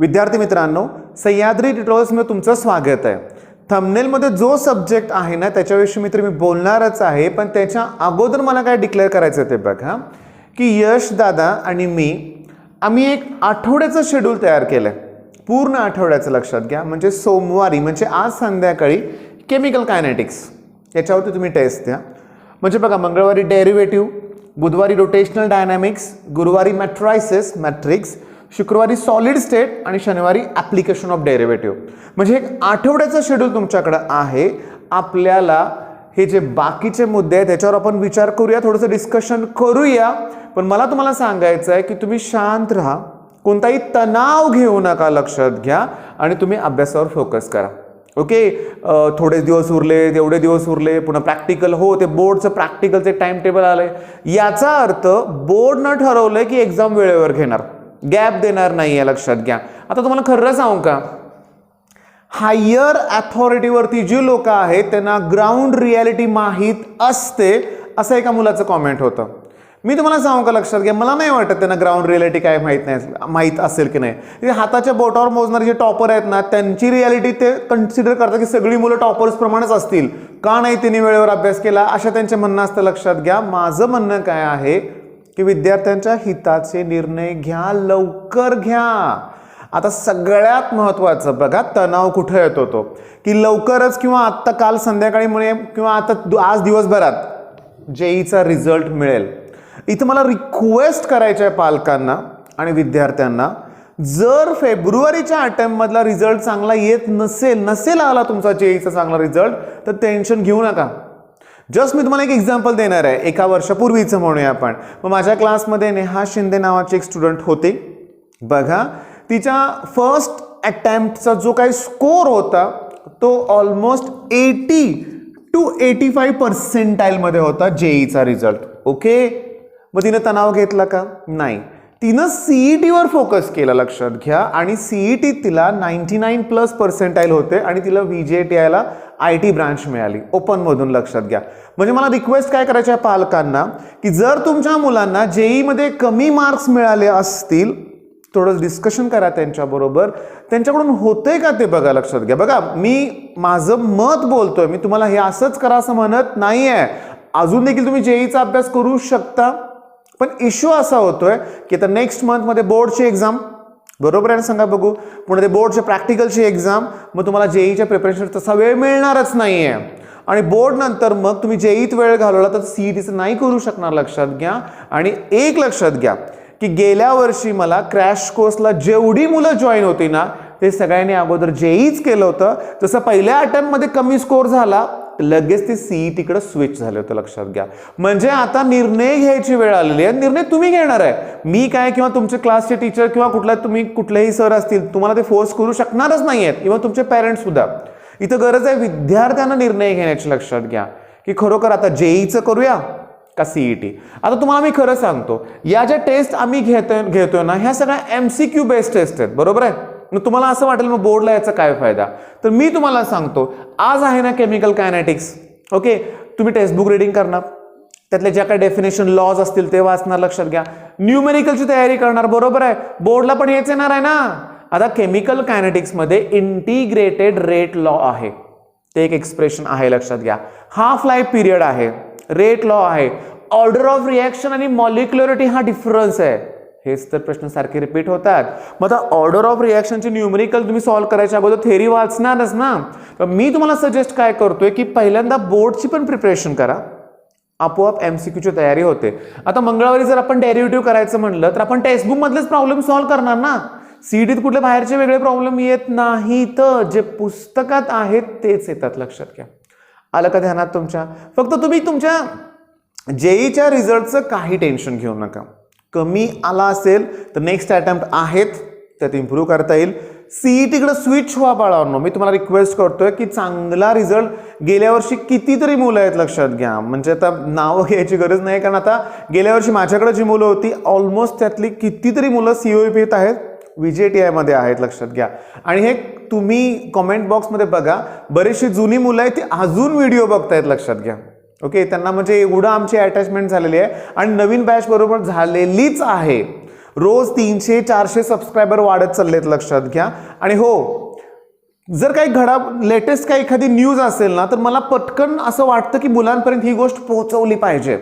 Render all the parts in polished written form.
विद्यार्थी मित्रांनो, सह्याद्री ट्युटोरियल्समध्ये तुमचं स्वागत आहे। थंबनेलमध्ये जो सब्जेक्ट आहे ना त्याच्याविषयी मी बोलणारच आहे, पण त्याच्या अगोदर मला काय डिक्लेअर करायचं ते बघा की यश दादा आणि आम्ही एक आठवड्याचं शेड्यूल तयार केलंय, पूर्ण आठवड्याचं लक्षात घ्या। म्हणजे सोमवारी म्हणजे आज संध्याकाळी केमिकल कायनेटिक्स याच्यावरती तुम्ही टेस्ट द्या। म्हणजे बघा, मंगळवारी डेरिव्हेटिव्ह, बुधवारी रोटेशनल डायनॅमिक्स, गुरुवारी मॅट्रायसिस मॅट्रिक्स, शुक्रवारी सॉलिड स्टेट आणि शनिवारी ॲप्लिकेशन ऑफ डेरिव्हेटिव्ह। म्हणजे एक आठवड्याचं शेड्यूल तुमच्याकडे आहे। आपल्याला हे जे बाकीचे मुद्दे आहेत त्याच्यावर आपण विचार करूया, थोडंसं डिस्कशन करूया। पण मला तुम्हाला सांगायचं आहे की तुम्ही शांत राहा, कोणताही तणाव घेऊ नका, लक्षात घ्या आणि तुम्ही अभ्यासावर फोकस करा। ओके, थोडे दिवस उरले, तेवढे दिवस उरले, पुन्हा प्रॅक्टिकल, हो ते बोर्डचं प्रॅक्टिकलचे टाइम टेबल आलंय, याचा अर्थ बोर्डनं ठरवलंय की एक्झाम वेळेवर घेणार, गॅप देणार नाहीये, लक्षात घ्या। आता तुम्हाला खरं सांगू का, हायर अथॉरिटीवरती जी लोक आहेत त्यांना ग्राउंड रियालिटी माहीत असते, असं एका मुलाचं कॉमेंट होतं। मी तुम्हाला सांगू का, लक्षात घ्या, मला नाही वाटत त्यांना ग्राउंड रियालिटी काय माहीत असेल की नाही। हाताच्या बोटावर मोजणारे जे टॉपर आहेत ना, त्यांची रियालिटी ते कन्सिडर करतात की सगळी मुलं टॉपर्स प्रमाणेच असतील, का नाही त्यांनी वेळेवर अभ्यास केला, अशा त्यांचे म्हणणं असतं। लक्षात घ्या, माझं म्हणणं काय आहे की विद्यार्थ्यांच्या हिताचे निर्णय घ्या, लवकर घ्या। आता सगळ्यात महत्त्वाचं बघा, तणाव कुठे येतो तो की लवकरच किंवा आत्ता काल संध्याकाळी मिळेल किंवा आता आज दिवसभरात जेईचा रिझल्ट मिळेल। इथं मला रिक्वेस्ट करायची आहे पालकांना आणि विद्यार्थ्यांना, जर फेब्रुवारीच्या अटेम्प्टमधला रिझल्ट चांगला येत नसेल आला तुमचा जेईचा चांगला रिझल्ट, तर टेन्शन घेऊ नका। जस्ट मी तुम्हाला एक एक्झाम्पल देणार आहे, एका वर्षापूर्वीचं म्हणूया आपण। मग माझ्या क्लासमध्ये नेहा शिंदे नावाची एक स्टुडंट होती बघा, तिच्या फर्स्ट अटेम्प्टचा जो काही स्कोर होता तो ऑलमोस्ट 80 to 85 पर्सेंटाईलमध्ये होता जेईचा रिझल्ट। ओके, मग तिनं तणाव घेतला का? नाही, तिनं सीईटीवर फोकस केला, लक्षात घ्या। आणि सीईटी तिला 99+ पर्सेंटाईल होते आणि तिला VJTIला IT ब्रांच मिळाली ओपन मधून, लक्षात घ्या। म्हणजे मला रिक्वेस्ट काय करायची आहे पालकांना की जर तुमच्या मुलांना जेई मध्ये कमी मार्क्स मिळाले असतील, थोडं डिस्कशन करा त्यांच्याबरोबर, त्यांच्याकडून होतंय का ते बघा, लक्षात घ्या। बघा, मी माझं मत बोलतोय, मी तुम्हाला हे असंच करा असं म्हणत नाहीये। अजून देखील तुम्ही जेईचा अभ्यास करू शकता, पण इश्यू असा होतोय की आता नेक्स्ट मंथमध्ये बोर्डची एक्झाम, बरोबर आहे ना, सांगा बघू, पुढे ते बोर्डच्या प्रॅक्टिकलची एक्झाम, मग तुम्हाला जेईच्या प्रिपरेशन तसा वेळ मिळणारच नाहीये। आणि बोर्ड नंतर मग तुम्ही जेईत वेळ घालवला तर सीईटीचं नाही करू शकणार, लक्षात घ्या। आणि एक लक्षात घ्या की गेल्या वर्षी मला क्रॅश कोर्सला जेवढी मुलं जॉईन होती ना, ते सगळ्यांनी अगोदर जेईच केलं होतं। जसं पहिल्या अटेम्प्टमध्ये कमी स्कोर झाला, लगेच ते सीईटीकडे स्विच झाले होते, लक्षात घ्या। म्हणजे आता निर्णय घ्यायची वेळ आलेली आहे, निर्णय तुम्ही घेणार आहे। मी काय किंवा तुमचे क्लासचे टीचर किंवा कुठलेही सर असतील, तुम्हाला ते फोर्स करू शकणारच नाहीयेत, किंवा तुमचे पेरेंट्स सुद्धा। इथं गरज आहे विद्यार्थ्यांना निर्णय घेण्याची, लक्षात घ्या की खरोखर आता जेईचं करूया का सीईटी। आता तुम्हाला मी खरं सांगतो, या ज्या टेस्ट आम्ही घेतोय ना, ह्या सगळ्या MCQ बेस्ड टेस्ट आहेत, बरोबर आहे। मग तुम्हाला असं वाटेल मग बोर्डला याचा काय फायदा, तर मी तुम्हाला सांगतो, आज आहे ना केमिकल कायनेटिक्स, ओके, तुम्ही टेक्स्टबुक रिडिंग करणार, त्यातले ज्या काही डेफिनेशन लॉज असतील ते वाचणार, लक्षात घ्या। न्यूमेरिकलची तयारी करणार, बरोबर आहे, बोर्डला पण हेच येणार आहे ना। आता केमिकल कायनेटिक्समध्ये इंटिग्रेटेड रेट लॉ आहे, ते एक एक्सप्रेशन आहे, लक्षात घ्या। हाफ लाईफ पिरियड आहे, रेट लॉ आहे, ऑर्डर ऑफ रिएक्शन आणि मॉलिक्युलरिटी हा डिफरन्स आहे। हेच तर प्रश्न सारखे रिपीट होतात। मग आता ऑर्डर ऑफ रिएक्शनचे न्यूमेरिकल तुम्ही सॉल्व्ह करायच्या अगोदर थेरी वाचणारच ना। तर मी तुम्हाला सजेस्ट काय करतोय की पहिल्यांदा बोर्डची पण प्रिपरेशन करा, आपोआप MCQची तयारी होते। आता मंगळवारी जर आपण डेरिव्हेटिव्ह करायचं म्हणलं तर आपण टेक्स्टबुक मधलेच प्रॉब्लेम सॉल्व्ह करणार ना, सीईटीत कुठले बाहेरचे वेगळे प्रॉब्लेम येत नाहीत, जे पुस्तकात आहेत तेच येतात, लक्षात घ्या। आलं का ध्यानात तुमच्या? फक्त तुम्ही तुमच्या जेईच्या रिझल्टचं काही टेन्शन घेऊ नका। कमी आला असेल तर नेक्स्ट अटेम्प्ट आहेत, त्यात इम्प्रूव्ह करता येईल। सीईटीकडे स्विच व्हा बाळांनो, मी तुम्हाला रिक्वेस्ट करतोय की चांगला रिझल्ट, गेल्या वर्षी कितीतरी मुलं आहेत, लक्षात घ्या। म्हणजे आता नावं घ्यायची गरज नाही, कारण आता गेल्या वर्षी माझ्याकडे जी मुलं होती ऑलमोस्ट त्यातली कितीतरी मुलं COEPत आहेत, VJTI मध्ये आहेत, लक्षात घ्या। आणि हे तुम्ही कमेंट बॉक्समध्ये बघा, बरीचशी जुनी मुलं आहेत ती अजून व्हिडिओ बघतायत, लक्षात घ्या। ओके, त्यांना म्हणजे एवढं आमची अटॅचमेंट झालेली आहे आणि नवीन बॅच बरोबर झालेलीच आहे। रोज 300-400 सबस्क्रायबर वाढत चाललेत, लक्षात घ्या. आणि हो, जर काही लेटेस्ट काही एखादी न्यूज असेल ना, तर मला पटकन असं वाटतं की मुलांपर्यंत ही गोष्ट पोहोचवली पाहिजे.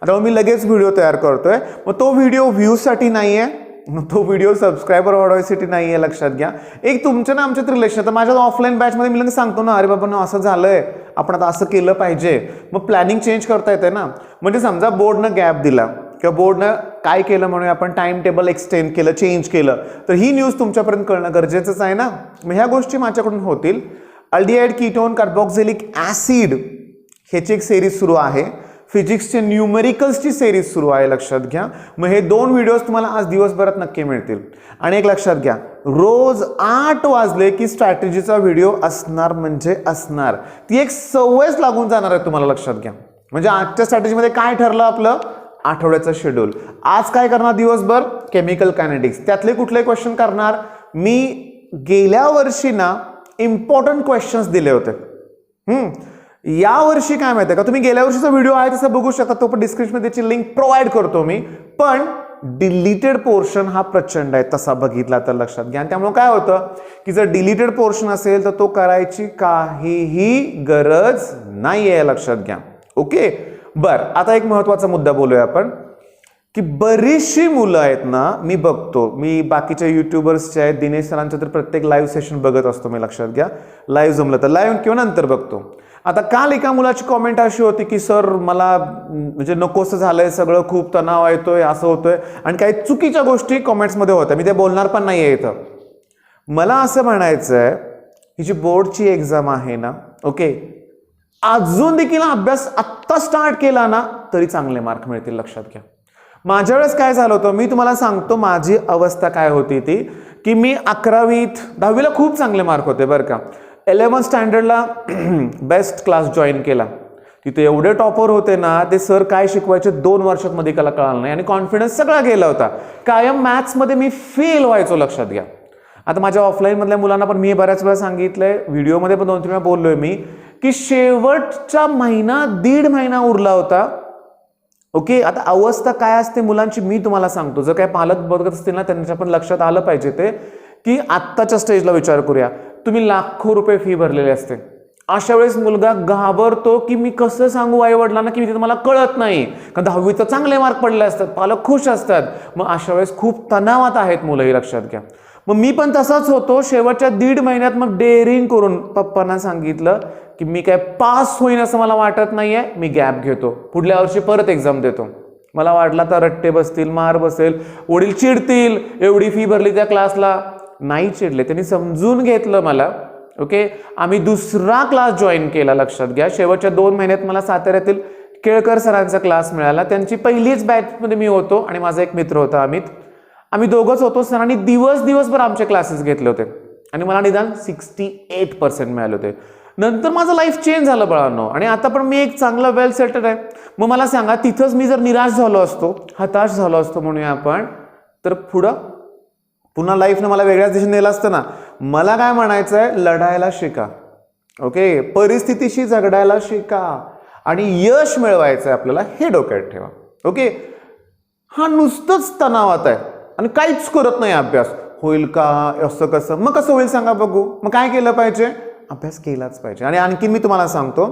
आता मी लगेच व्हिडिओ तयार करतोय. मग तो व्हिडिओ व्ह्यूजसाठी नाही आहे, तो व्हिडिओ सबस्क्रायबर वाढवायसाठी नाही आहे, लक्षात घ्या. एक तुमच्या ना आमच्यात रिलेशन. आता माझ्या ऑफलाईन बॅचमध्ये मी लगेच सांगतो ना, अरे बाबा असं झालंय, आपण आता असं केलं पाहिजे. मग प्लॅनिंग चेंज करता येते ना. म्हणजे समजा बोर्डनं गॅप दिला किंवा बोर्डनं काय केलं म्हणून आपण टाइम टेबल एक्सटेंड केलं, चेंज केलं, तर ही न्यूज तुमच्यापर्यंत कळणं गरजेचंच आहे ना. मग ह्या गोष्टी माझ्याकडून होतील. अल्डिहाइड कीटोन कार्बोक्सिलिक ऍसिड ह्याची एक सिरीज सुरू आहे. फिजिक्सचे न्यूमेरिकल्सची सिरीज सुरू आहे, लक्षात घ्या. मग हे 2 व्हिडिओज तुम्हाला आज दिवसभरात नक्की मिळतील. आणि एक लक्षात घ्या, रोज 8 वाजले की स्ट्रॅटेजीचा व्हिडिओ असणार म्हणजे असणार. ती एक सवयच लागून जाणार आहे तुम्हाला, लक्षात घ्या. म्हणजे आजच्या स्ट्रॅटेजीमध्ये काय ठरलं आपलं आठवड्याचं शेड्यूल. आज काय करणार दिवसभर, केमिकल कायनेटिक्स. त्यातले कुठले क्वेश्चन करणार. मी गेल्या वर्षी ना इम्पॉर्टंट क्वेश्चन्स दिले होते. या वर्षी काय माहिती आहे का, तुम्ही गेल्या वर्षीचा व्हिडिओ आहे तसं बघू शकता, तो पण डिस्क्रिप्शनमध्ये त्याची लिंक प्रोव्हाइड करतो मी. पण डिलीटेड पोर्शन हा प्रचंड आहे तसा बघितला तर, लक्षात घ्या. आणि त्यामुळे काय होतं की जर डिलीटेड पोर्शन असेल तर तो करायची काहीही गरज नाही आहे, लक्षात घ्या. ओके, बरं. आता एक महत्वाचा मुद्दा बोलूया आपण की बरीचशी मुलं आहेत ना, मी बघतो, मी बाकीच्या युट्यूबर्सचे आहेत, दिनेश सरांचं तर प्रत्येक लाईव्ह सेशन बघत असतो मी, लक्षात घ्या. लाईव्ह जमलं तर लाईव्ह किंवा नंतर बघतो. आता काल एका मुलाची कॉमेंट अशी होती की सर मला म्हणजे नकोसं झालंय सगळं, खूप तणाव येतोय, असं होतोय, आणि काही चुकीच्या गोष्टी कॉमेंट्समध्ये होत्या. मी ते बोलणार पण नाहीये इथं. मला असं म्हणायचं आहे, ही जी बोर्डची एक्झाम आहे ना, ओके, अजून देखील अभ्यास आत्ता स्टार्ट केला ना तरी चांगले मार्क मिळतील, लक्षात घ्या. माझ्या वेळेस काय झालं होतं, मी तुम्हाला सांगतो माझी अवस्था काय होती ती, की मी 11वीत 10वीला खूप चांगले मार्क होते बरं का. 11th स्टँडर्डला बेस्ट क्लास जॉईन केला. तिथे एवढे टॉपर होते ना, ते सर काय शिकवायचे 2 वर्षात मध्ये कळालं नाही, आणि कॉन्फिडन्स सगळा गेला होता. कायम मॅथ्समध्ये मी फेल व्हायचो, लक्षात घ्या. आता माझ्या ऑफलाईन मधल्या मुलांना पण मी बऱ्याच वेळा सांगितलंय, व्हिडिओमध्ये पण 2-3 वेळा बोललोय मी, की शेवटचा महिना 1.5 महिना उरला होता. ओके, आता अवस्था काय असते मुलांची मी तुम्हाला सांगतो. जर काय पालक बघत असतील ना, त्यांच्या पण लक्षात आलं पाहिजे ते, की आत्ताच्या स्टेजला विचार करूया. तुम्ही लाखो रुपये फी भरलेले असते. अशा वेळेस मुलगा घाबरतो की मी कसं सांगू आई वडिलांना की मला कळत नाही, कारण 10वीत चांगले मार्क पडले असतात, पालक खुश असतात. मग अशा वेळेस खूप तणावात आहेत मुलंही, लक्षात घ्या. मग मी पण तसाच होतो. शेवटच्या 1.5 महिन्यात मग डेअरिंग करून पप्पांना सांगितलं की मी काय पास होईन असं मला वाटत नाहीये, मी गॅप घेतो, पुढल्या वर्षी परत एक्झाम देतो. मला वाटला तर रट्टे बसतील, मार बसेल, वडील चिडतील, एवढी फी भरली त्या क्लासला. नाही चिडले, त्यांनी समजून घेतलं मला. ओके, आम्ही दुसरा क्लास जॉईन केला, लक्षात घ्या. शेवटच्या 2 महिन्यात मला साताऱ्यातील केळकर सरांचा क्लास मिळाला. त्यांची पहिलीच बॅचमध्ये मी होतो आणि माझा एक मित्र होता अमित. आम्ही दोघंच होतो. सरांनी दिवसभर आमचे क्लासेस घेतले होते आणि मला निदान 68% मिळाले होते. नंतर माझं लाईफ चेंज झालं बाळांनो, आणि आता पण मी एक चांगला वेल सेटल आहे. मग मला सांगा, तिथंच मी जर निराश झालो असतो, हताश झालो असतो म्हणूया आपण, तर पुन्हा लाईफनं मला वेगळ्याच दिशेने नेलं असतं ना. मला काय म्हणायचं आहे, लढायला शिका. ओके, परिस्थितीशी झगडायला शिका आणि यश मिळवायचं आहे आपल्याला, हे डोक्यात ठेवा. ओके, हा नुसतंच तणावात आहे आणि काहीच करत नाही अभ्यास, होईल का, असं कसं, मग कसं होईल सांगा बघू. मग काय केलं पाहिजे, अभ्यास केलाच पाहिजे. आणि आणखी मी तुम्हाला सांगतो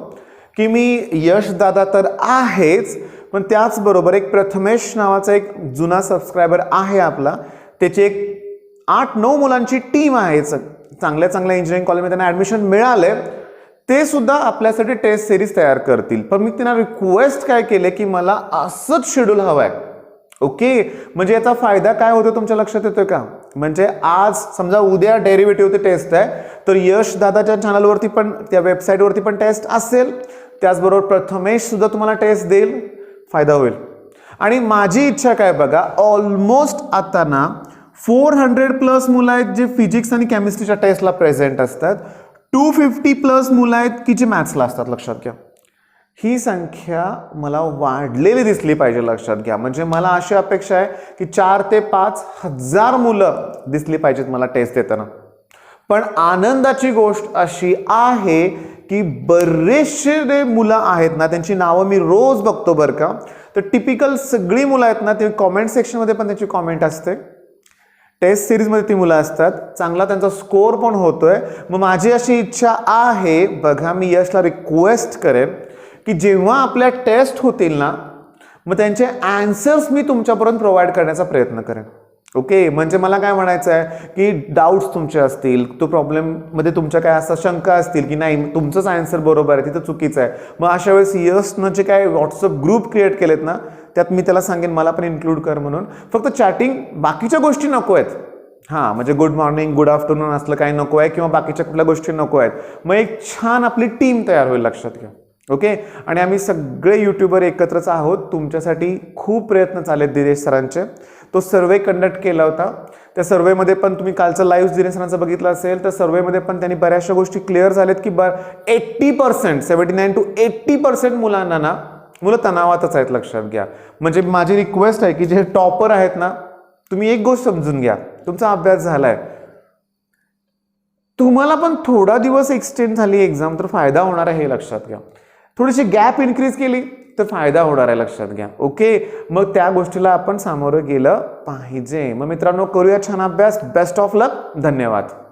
की मी यश दादा तर आहेच, पण त्याचबरोबर एक प्रथमेश नावाचा एक जुना सबस्क्रायबर आहे आपला, त्याची एक 8-9 मुलांची टीम आहे. चांगल्या इंजिनिअरिंग कॉलेजमध्ये त्यांना ऍडमिशन मिळाले. ते सुद्धा आपल्यासाठी टेस्ट सिरीज तयार करतील. पण मी त्यांना रिक्वेस्ट काय केले की मला असंच शेड्यूल हवंय. ओके, म्हणजे याचा फायदा काय होतो तुमच्या लक्षात येतोय का. म्हणजे आज समजा उद्या डेरिव्हेटिव्हची टेस्ट आहे, तर यश दादाच्या चॅनलवरती पण त्या वेबसाईटवरती पण टेस्ट असेल, त्याचबरोबर प्रथमेश सुद्धा तुम्हाला टेस्ट देईल, फायदा होईल. आणि माझी इच्छा काय बघा, ऑलमोस्ट आता ना 400+ मुलं आहेत जे फिजिक्स आणि केमिस्ट्रीच्या टेस्टला प्रेझेंट असतात. 250+ मुलं आहेत की जे मॅथ्सला असतात, लक्षात घ्या. ही संख्या मला वाढलेली दिसली पाहिजे, लक्षात घ्या. म्हणजे मला अशी अपेक्षा आहे की 4 ते 5 हजार मुलं दिसली पाहिजेत मला टेस्ट देताना. पण आनंदाची गोष्ट अशी आहे की बरेचसे मुलं आहेत ना, त्यांची नावं मी रोज बघतो बरं का, तर टिपिकल सगळी मुलं आहेत ना, ते कॉमेंट सेक्शनमध्ये पण त्याची कॉमेंट असते, टेस्ट सिरीजमध्ये ती मुलं असतात, चांगला त्यांचा स्कोअर पण होतोय. मग माझी अशी इच्छा आहे, बघा मी यशला रिक्वेस्ट करेन की जेव्हा आपल्या टेस्ट होतील ना, मग त्यांचे आन्सर्स मी तुमच्यापर्यंत प्रोव्हाइड करण्याचा प्रयत्न करेन. ओके, म्हणजे मला काय म्हणायचं आहे की डाऊट्स तुमचे असतील, तो प्रॉब्लेममध्ये तुमच्या काय असं शंका असतील की नाही तुमचंच आन्सर बरोबर आहे, तिथं चुकीचं आहे, मग अशा वेळेस यशनं जे काय व्हॉट्सअप ग्रुप क्रिएट केलेत ना, त्यात मी त्याला सांगेन मला पण इन्क्लूड कर म्हणून. फक्त चॅटिंग बाकीच्या गोष्टी नको आहेत. हां, म्हणजे गुड मॉर्निंग गुड आफ्टरनून असलं काही नको आहे किंवा बाकीच्या कुठल्या गोष्टी नको आहेत. मग एक छान आपली टीम तयार होईल, लक्षात घ्या. ओके, आणि आम्ही सगळे यूट्यूबर एकत्रच आहोत. तुमच्यासाठी खूप प्रयत्न चालेत दिनेश सरांचे. तो सर्वे कंडक्ट केला होता, त्या सर्वेमध्ये पण तुम्ही कालचं लाईव्ह दिनेश सरांचं बघितलं असेल तर सर्वेमध्ये पण त्यांनी बऱ्याचशा गोष्टी क्लिअर झाल्यात की 80% 79 to 80% मुलांना ना, मुलं तणावातच आहेत, लक्षात घ्या. म्हणजे माझी रिक्वेस्ट आहे की जे टॉपर आहेत ना, तुम्ही एक गोष्ट समजून घ्या, तुमचा अभ्यास झालाय, तुम्हाला पण थोडा दिवस एक्सटेंड झाली एक्झाम तर फायदा होणार आहे, हे लक्षात घ्या. थोडीशी गॅप इन्क्रीज केली तर फायदा होणार आहे, लक्षात घ्या. ओके, मग त्या गोष्टीला आपण सामोरं गेलं पाहिजे. मग मित्रांनो, करूया छान अभ्यास. बेस्ट ऑफ लक. धन्यवाद.